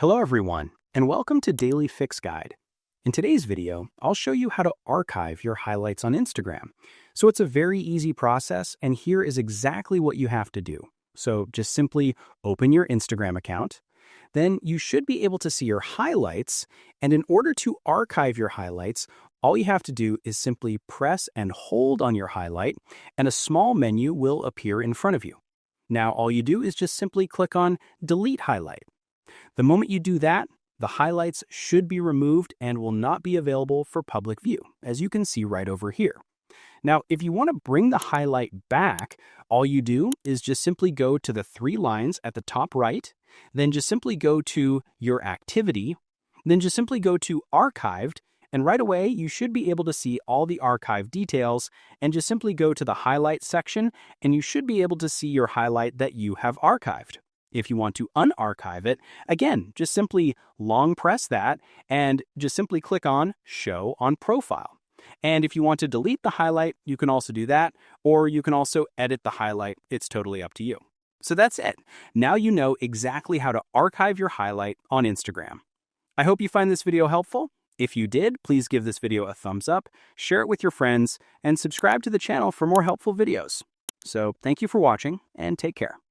Hello everyone, and welcome to Daily Fix Guide. In today's video, I'll show you how to archive your highlights on Instagram. So it's a very easy process, and here is exactly what you have to do. So just simply open your Instagram account. Then you should be able to see your highlights, and in order to archive your highlights, all you have to do is simply press and hold on your highlight, and a small menu will appear in front of you. Now all you do is just simply click on Delete Highlight. The moment you do that, the highlights should be removed and will not be available for public view, as you can see right over here. Now, if you want to bring the highlight back, all you do is just simply go to the three lines at the top right, then just simply go to your activity, then just simply go to archived, and right away you should be able to see all the archive details, and just simply go to the highlight section, and you should be able to see your highlight that you have archived. If you want to unarchive it, again, just simply long press that and just simply click on Show on Profile. And if you want to delete the highlight, you can also do that, or you can also edit the highlight. It's totally up to you. So that's it. Now you know exactly how to archive your highlight on Instagram. I hope you find this video helpful. If you did, please give this video a thumbs up, share it with your friends, and subscribe to the channel for more helpful videos. So thank you for watching, and take care.